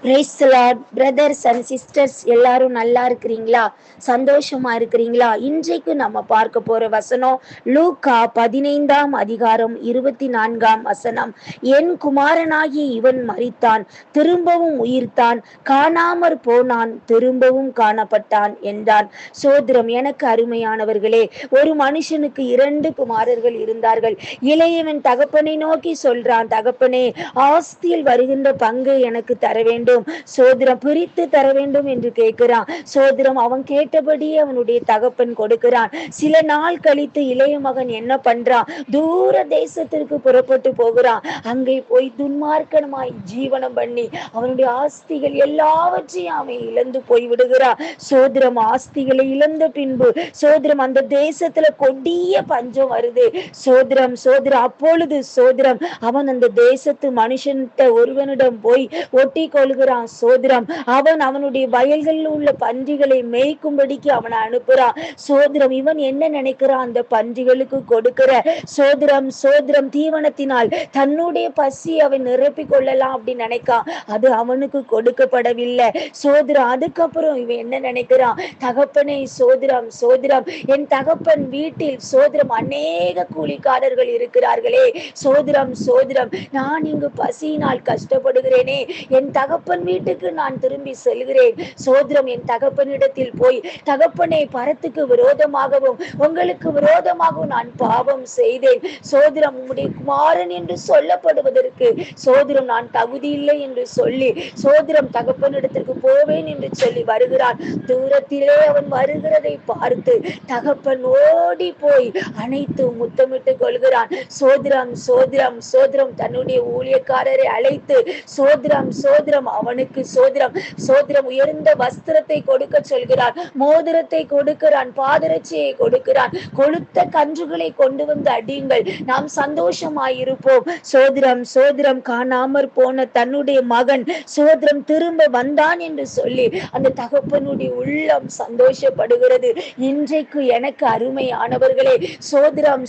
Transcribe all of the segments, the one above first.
Praise the Lord. Brothers and sisters எல்லாரும் நல்லா இருக்கிறீங்களா? சந்தோஷமா இருக்கிறீங்களா? இன்றைக்கு நம்ம பார்க்க போற வசனம் லூக்கா 15ஆம் அதிகாரம் 24ஆம் வசனம். என் குமாரனாகிய இவன் மரித்தான், திரும்பவும் உயிர்த்தான், காணாமற் போனான், திரும்பவும் காணப்பட்டான் என்றான். சோதரம். எனக்கு அருமையானவர்களே, ஒரு மனுஷனுக்கு 2 குமாரர்கள் இருந்தார்கள். இளையவன் தகப்பனை நோக்கி சொல்றான், தகப்பனே, ஆஸ்தியில் வருகின்ற பங்கு எனக்கு தர வேண்டும், சோதரம் பிரித்து தர வேண்டும் என்று கேட்கிறான். சோதரம். அவன் கேட்டபடியே அவனுடைய தகப்பன் கொடுக்கிறான். சில நாள் கழித்து இளைய மகன் என்ன பண்றான்? தூர தேசத்திற்கு புறப்பட்டு போகிறான். அங்கே போய் துன்மார்க்கமாய் ஜீவனம் பண்ணி அவனுடைய ஆஸ்திகள் எல்லாவற்றையும் அவன் இழந்து போய் விடுகிறான். சோதரம். ஆஸ்திகளை இழந்த பின்பு சோதரம் அந்த தேசத்துல கொடிய பஞ்சம் வருது. சோதரம். அப்பொழுது சோதரம் அவன் அந்த தேசத்து மனுஷன்கிட்ட ஒருவனிடம் போய் ஒட்டி கொள்கிறான். சோதரம். அவன் அவனுடைய வயல்களில் உள்ள பன்றிகளை மேய்க்கும்படிக்கு அவனை அனுப்புறான். சோதரம். இவன் என்ன நினைக்கிறான்? அந்த பன்றிகளுக்கு கொடுக்கிற சோதரம் தீவனத்தினால் தன்னுடைய பசி அவன் நிரப்பிக் கொள்ளலாம் அப்படின்னு நினைக்கான். அது அவனுக்கு கொடுக்கப்படவில்லை. சோதரம். அதுக்கப்புறம் இவன் என்ன நினைக்கிறான்? தகப்பனை சோதரம் என் தகப்பன் வீட்டில் சோதரம் அநேக கூலிக்காரர்கள் இருக்கிறார்களே, சோதரம் நான் இங்கு பசியினால் கஷ்டப்படுகிறேனே, என் தகப்பன் வீட்டுக்கு நான் திரும்பி செல்கிறேன். சோதரம். என் தகப்பனிடத்தில் போய், தகப்பனை, பரத்துக்கு விரோதமாகவும் உங்களுக்கு விரோதமாகவும் நான் பாவம் செய்தேன். சோதரம். உம்முடைய குமாரன் என்று சொல்லப்படுவதற்கு சோதரம் நான் தகுதி இல்லை என்று சொல்லி சோதரம் தகப்பனிடத்திற்கு போவேன் என்று சொல்லி வருகிறான். தூரத்திலே அவன் வருகிறதை பார்த்து தகப்பன் ஓடி போய் அனைத்து முத்தமிட்டு கொள்கிறான். சோதரம் தன்னுடைய ஊழியக்காரரை அழைத்து சோதரம் அவனுக்கு சோதரம் உயர்ந்த வஸ்திரத்தை கொடுக்க சொல்கிறான், மோதிரத்தை கொடுக்கிறான், பாதரட்சியை கொடுக்கிறான். கொளுத்த கன்றுகளை கொண்டு வந்து அடியுங்கள், நாம் சந்தோஷமாயிருப்போம். சோதரம் காணாமற் போன தன்னுடைய மகன் சோதரம் திரும்ப வந்தான் என்று சொல்லி அந்த தகப்பனுடைய உள்ளம் சந்தோஷப்படுகிறது. இன்றைக்கு எனக்கு அருமையானவர்களே, சோதரம்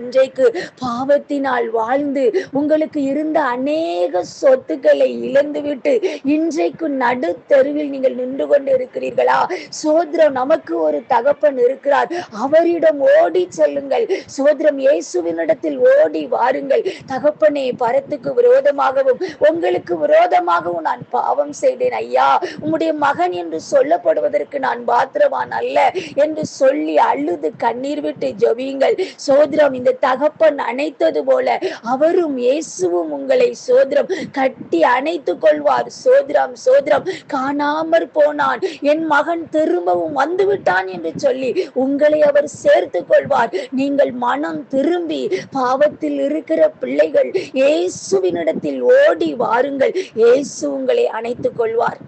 இன்றைக்கு பாவத்தினால் வாழ்ந்து உங்களுக்கு இருந்த அநேக சொத்துக்களை இழந்துவிட்டு இன்றைக்கு நடு தெருவில் நீங்கள் நின்று கொண்டு இருக்கிறீர்களா? சோதரம். நமக்கு ஒரு தகப்பன் இருக்கிறார், அவரிடம் ஓடி செல்லுங்கள். சோதரம். இயேசுவினிடத்தில் ஓடி வாருங்கள். தகப்பனே, பரத்துக்கு விரோதமாகவும் உங்களுக்கு விரோதமாகவும் நான் பாவம் செய்தேன் ஐயா, உம்முடைய மகன் என்று சொல்லப்படுவதற்கு நான் பாத்திரவான் அல்ல என்று சொல்லி அழுது கண்ணீர் விட்டு ஜெபியுங்கள். சோதரம். இந்த தகப்பன் அணைத்தது போல அவரும் இயேசுவும் உங்களை சோதரம் கட்டி அணைத்துக் கொள்வார். சோதரம் காணாமற் போனான், என் மகன் திரும்பவும் வந்துவிட்டான் என்று சொல்லி உங்களை அவர் சேர்த்து கொள்வார். நீங்கள் மனம் திரும்பி பாவத்தில் இருக்கிற பிள்ளைகள் இயேசுவினிடத்தில் ஓடி வாருங்கள். இயேசு உங்களை அணைத்துக் கொள்வார்.